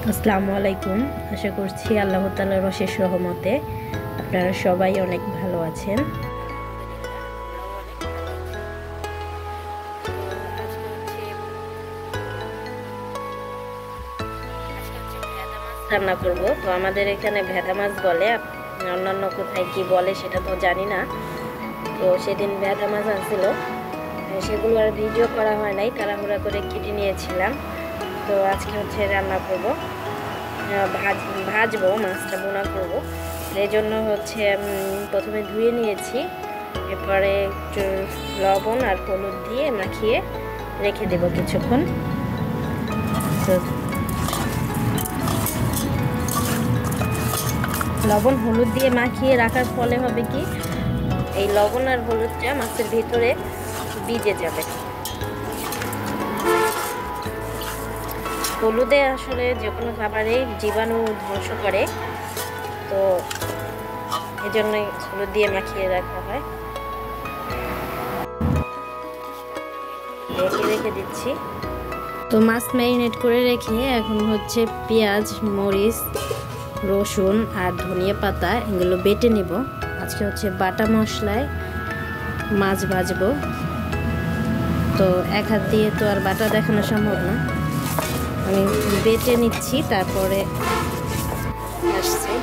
আসসালামু আলাইকুম। আশা করছি আল্লাহ তাআলার অশেষ রহমতে আপনারা সবাই অনেক ভালো আছেন। রান্না করব তো আমাদের এখানে ভেদা মাছ বলে, অন্যান্য কোথায় কি বলে সেটা তো জানি না। তো সেদিন ভেদা মাছ আনছিল, সেগুলো আর ভিডিও করা হয় নাই, তাড়াহুড়া করে কেটে নিয়েছিলাম। তো আজকে রান্না করব, ভাজবো, মাছটা বোনা করব। এই জন্য প্রথমে ধুয়ে নিয়েছি, এরপরে লবণ আর হলুদ দিয়ে মাখিয়ে রেখে দেব কিছুক্ষণ। তো লবণ হলুদ দিয়ে মাখিয়ে রাখার ফলে হবে কি, এই লবণ আর হলুদটা মাছের ভিতরে ভিজে যাবে। হলুদে আসলে যে কোনো খাবারে জীবাণু ধ্বংস করে, তো এজন্যই হলুদ দিয়ে মাখিয়ে রাখা হয়। রেখে দিচ্ছি। তো মাছ ম্যারিনেট করে রেখে এখন পেঁয়াজ, মরিচ, রসুন আর ধনিয়া পাতা এগুলো বেটে নিব। আজকে বাটা মশলায় মাছ ভাজবো। তো এক হাত দিয়ে তো আর বাটা দেখানো সম্ভব না, আমি বেটে নিচ্ছি, তারপরে আসছি।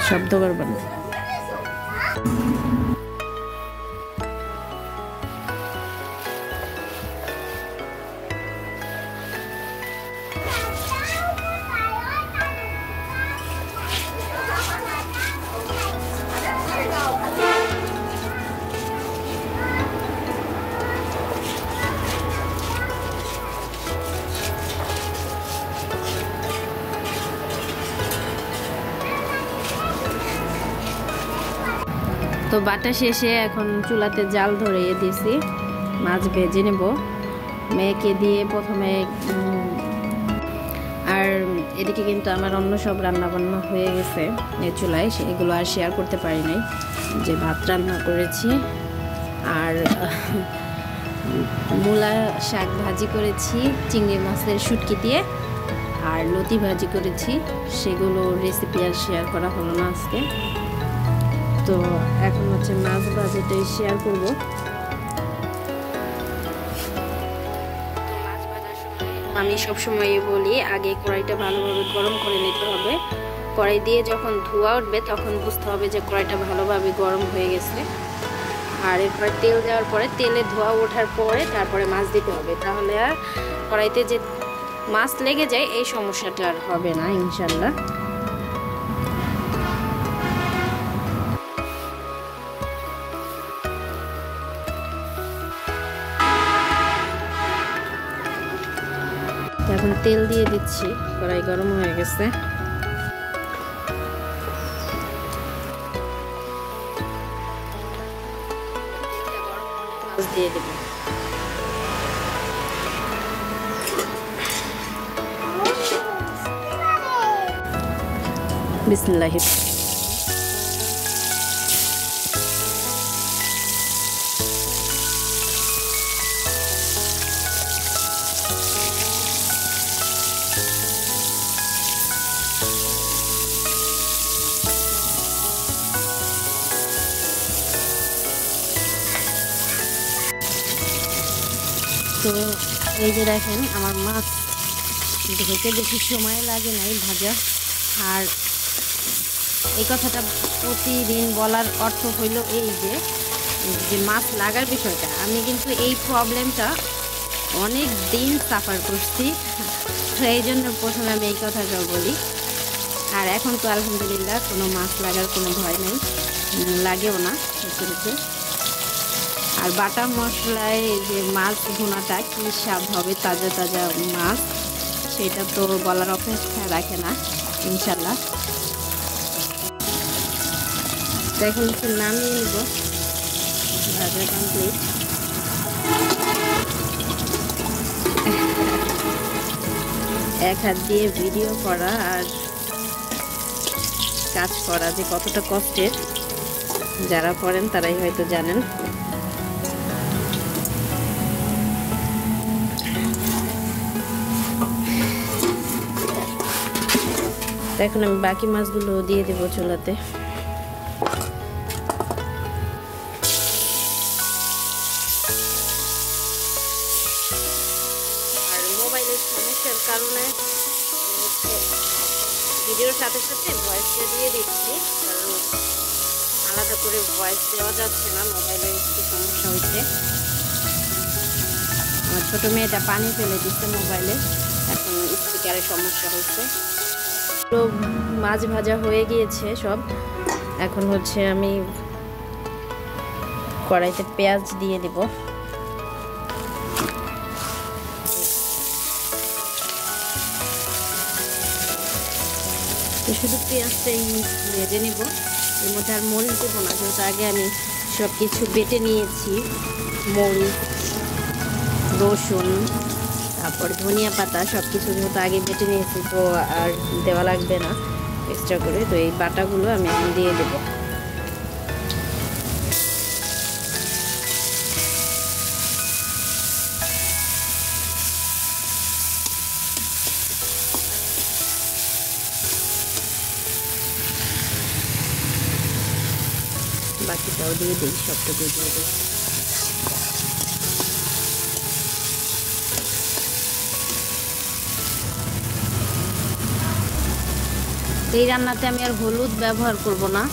শব্দ করবেন না। তো বাটা শেষে এখন চুলাতে জাল ধরিয়ে দিয়েছি, মাছ ভেজে নেব মেয়েকে দিয়ে প্রথমে। আর এদিকে কিন্তু আমার অন্য সব রান্না বান্না হয়ে গেছে এই চুলায়, সেগুলো আর শেয়ার করতে পারি নাই। যে ভাত রান্না করেছি, আর মূলা শাক ভাজি করেছি চিংড়ি মাছের শুটকি দিয়ে, আর লতি ভাজি করেছি, সেগুলো রেসিপি আর শেয়ার করা হলো না আজকে। তো এখন মাছ ভাজাটাই শেয়ার করব। আমি সবসময় বলি, আগে কড়াইটা ভালোভাবে গরম করে নিতে হবে। কড়াই দিয়ে যখন ধোঁয়া উঠবে তখন বুঝতে হবে যে কড়াইটা ভালোভাবে গরম হয়ে গেছে। আর এরপর তেল দেওয়ার পরে, তেলে ধোঁয়া ওঠার পরে তারপরে মাছ দিতে হবে, তাহলে আর কড়াইতে যে মাছ লেগে যায় এই সমস্যাটা আর হবে না ইনশাল্লাহ। এখন তেল দিয়ে দিচ্ছি, কড়াই গরম হয়ে গেছে। মাছ দিয়ে দেব। বিসমিল্লাহ। তো এই যে দেখেন, আমার মাছ ধুতে বেশি সময় লাগে নাই ভাজা। আর এই কথাটা প্রতিদিন বলার অর্থ হইল এই যে মাছ লাগার বিষয়টা, আমি কিন্তু এই প্রবলেমটা অনেক দিন সাফার করছি। তো এই জন্য প্রথমে আমি এই কথাটা বলি। আর এখন তো আলহামদুলিল্লাহ কোনো মাছ লাগার কোনো ভয় নেই, লাগেও না হচ্ছে। আর বাটা মশলায় যে মাছ ভুনাটা কি স্বাদ হবে, তাজা তাজা মাছ, সেটা তো বলার অপেক্ষা রাখে না ইনশাল্লাহ। এখন নামিয়ে নিব, ভাজা কমপ্লিট। এক হাত দিয়ে ভিডিও করা আর কাজ করা যে কতটা কষ্টের, যারা করেন তারাই হয়তো জানেন। এখন আমি বাকি মাছগুলো দিয়ে দেবো চুলাতে। আর মোবাইলের সমস্যার কারণে ভিডিওর সাথে সাথে ভয়েসটা দিয়ে দিচ্ছি, কারণ আলাদা করে ভয়েস দেওয়া যাচ্ছে না, মোবাইলে একটু সমস্যা হয়েছে। আমার ছোটো মেয়েটা পানি ফেলে দিচ্ছে মোবাইলে, এখন স্পিকারের সমস্যা হচ্ছে। তো মাছ ভাজা হয়ে গিয়েছে সব। এখন হচ্ছে আমি কড়াইতে পেঁয়াজ দিয়ে দেব। শুধু পেঁয়াজটাই ভেজে নেব, এর মধ্যে আর মরিচ দেবো না, যেহেতু আগে আমি সব কিছু বেটে নিয়েছি। মরিচ, রসুন, তারপর ধনিয়া পাতা সব কিছু যেহেতু আগে বেটে নিয়েছি, তো আর দেওয়া লাগবে না এক্সট্রা করে। তো এই বাটাগুলো আমি এখন দিয়ে দেবো। বাকিটাও দিয়ে দিই, সবটুকু দিয়ে দিই। এই রান্নাতে আমি আর হলুদ ব্যবহার করব না,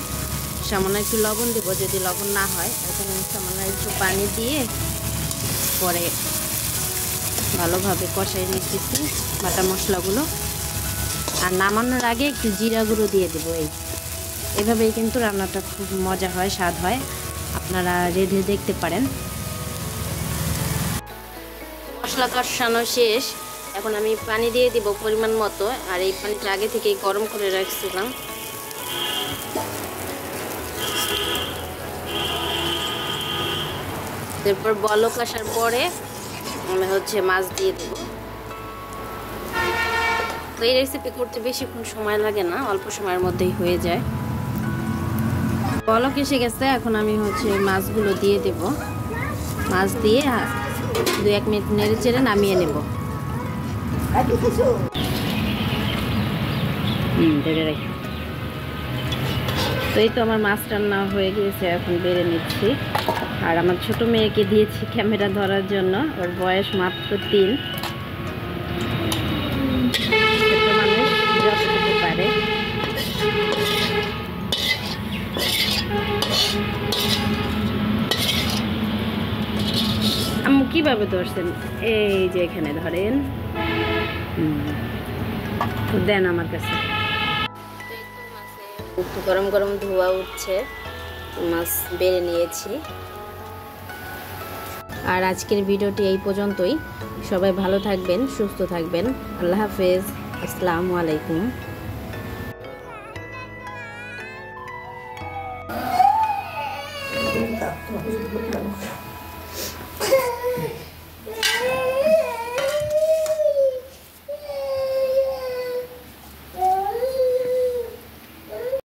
সামান্য একটু লবণ দেবো যদি লবণ না হয়। এখন সামান্য একটু পানি দিয়ে পরে ভালোভাবে কষাই নিচ্ছি বাটা মশলাগুলো। আর নামানোর আগে একটু জিরা গুঁড়ো দিয়ে দেবো। এভাবেই কিন্তু রান্নাটা খুব মজা হয়, স্বাদ হয়, আপনারা রেঁধে দেখতে পারেন। মশলা কষানো শেষ, এখন আমি পানি দিয়ে দিব পরিমাণ মতো। আর এই পানিটা আগে থেকেই গরম করে রাখছিলাম। তারপর বলক আসার পরে আমি হচ্ছে মাছ দিয়ে দেব। তো এই রেসিপি করতে বেশিক্ষণ সময় লাগে না, অল্প সময়ের মধ্যেই হয়ে যায়। বলক এসে গেছে, এখন আমি হচ্ছে মাছগুলো দিয়ে দেব। মাছ দিয়ে 2-1 মিনিট নেড়ে চেড়ে নামিয়ে নেব। তো এই তো আমার মাছ রান্না হয়ে গিয়েছে, এখন বেড়ে নিচ্ছি। আর আমার ছোট মেয়েকে দিয়েছি ক্যামেরা ধরার জন্য, ওর বয়স মাত্র 3। ছোট মানুষ যতটুকু পারে। আম্মু কিভাবে ধরছেন? এই যে এখানে ধরেন, দেন আমার কাছে। গরম গরম ধোয়া উঠছে, মাছ বেড়ে নিয়েছি। আর আজকের ভিডিওটি এই পর্যন্তই। সবাই ভালো থাকবেন, সুস্থ থাকবেন। আল্লাহ হাফেজ, আসসালামু আলাইকুম।